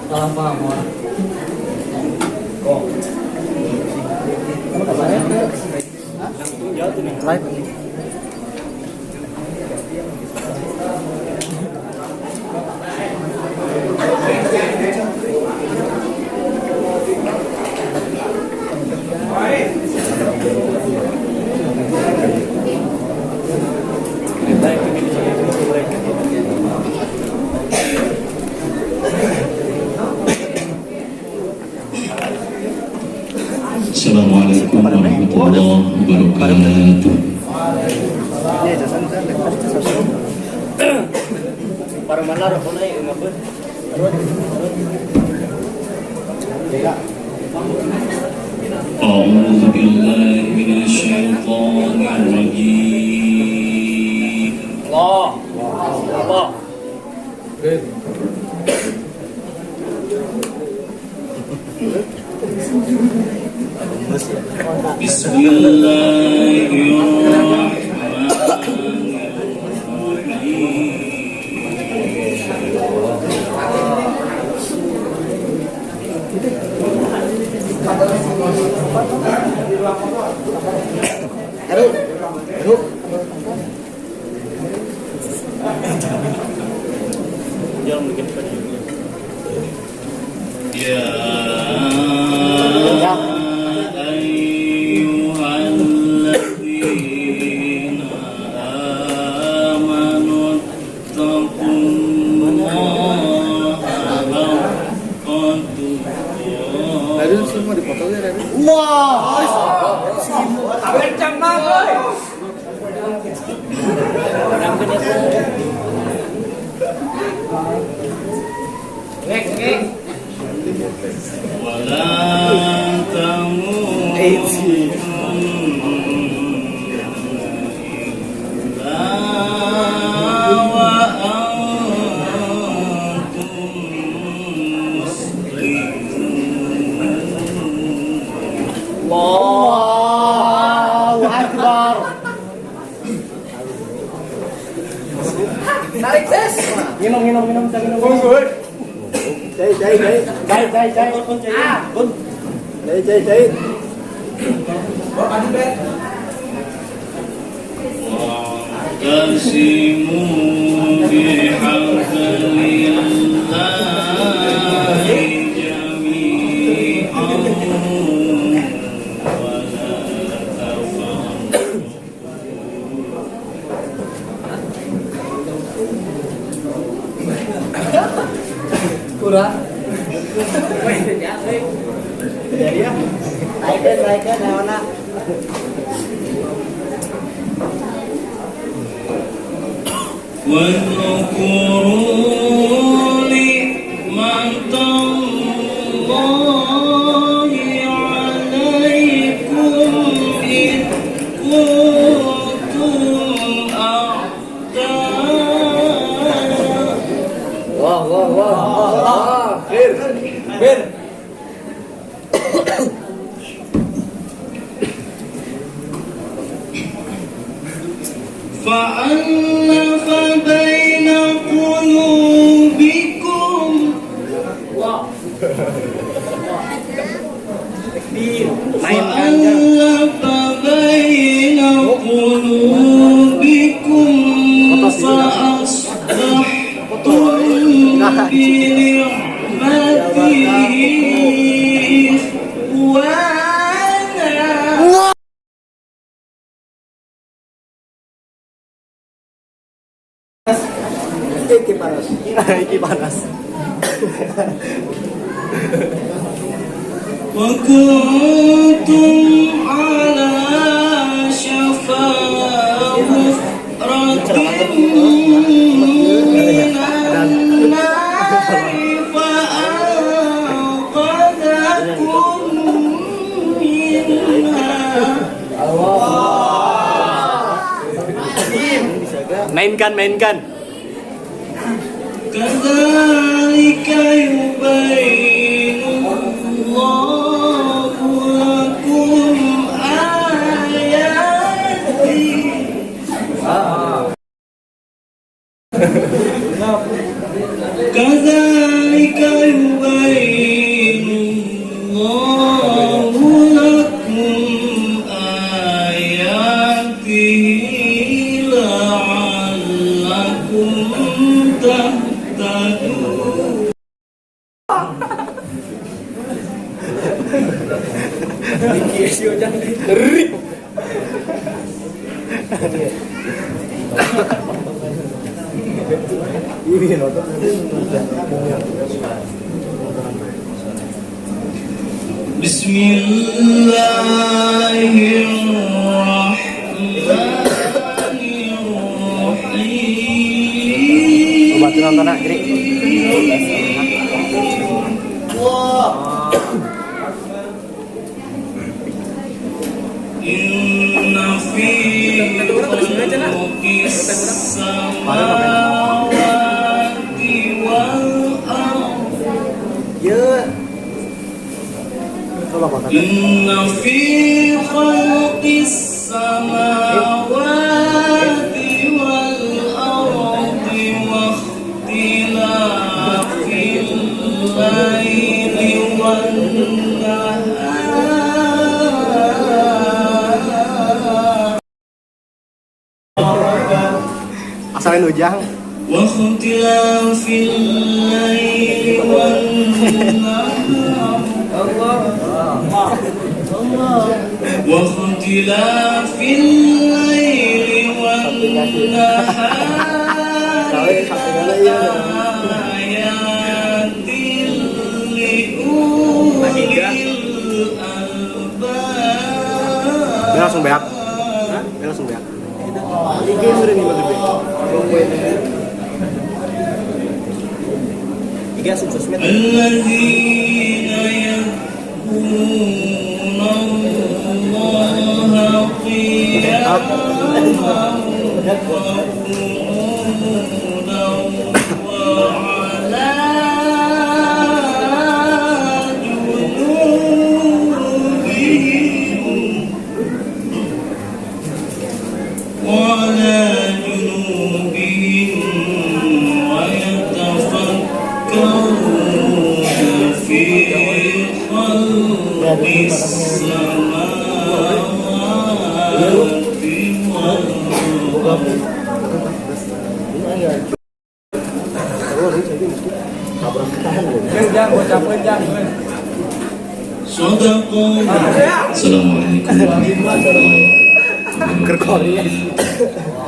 Salah paham orang. Kok? Live. Assalamualaikum warahmatullahi wabarakatuh. A'udzu billahi minasyaitonir rajim. Allah. Minum. Cai. Wa'tasimu bihablillahi jami'an wa la tafarraqu. Kurang. Jadi ya. Naikkan mana? واذكروا نعمة الله عليكم إذ كنتم أعداء. Wah. Bir. فألف بين قلوبكم. فألف بين قلوبكم فأصبحتم بنعمته إخوانا. Iki panas. وكنتم على شفا حفرة من النار فأنقذكم منها. Mainkan. Kadzalika yubayyinu Allahu lakum ayatihi. كذلك يبين sih ojang. Rik. Ini nonton. Bismillahirrahmanirrahim. Coba nonton nak, Gri. Inna fi khalqis samawati wal ardh. Ya. Coba kontak. Inna fi khalqis samawati wal ardi wa ikhtilafil laili wan nahar Asalin ujang. wa ikhtilafil laili wan nahar واختلاف الليل والنهار آيات لأولي الألباب. Dia langsung beak. Dia langsung beak. Ini game udah nih lebih. Tiga sukses met. الذين يذكرون الله قياما وقعودا وعلى جنوبهم ويتفكرون في خلق السماوات والأرض صدق الله. Assalamualaikum warahmatullahi wabarakatuh.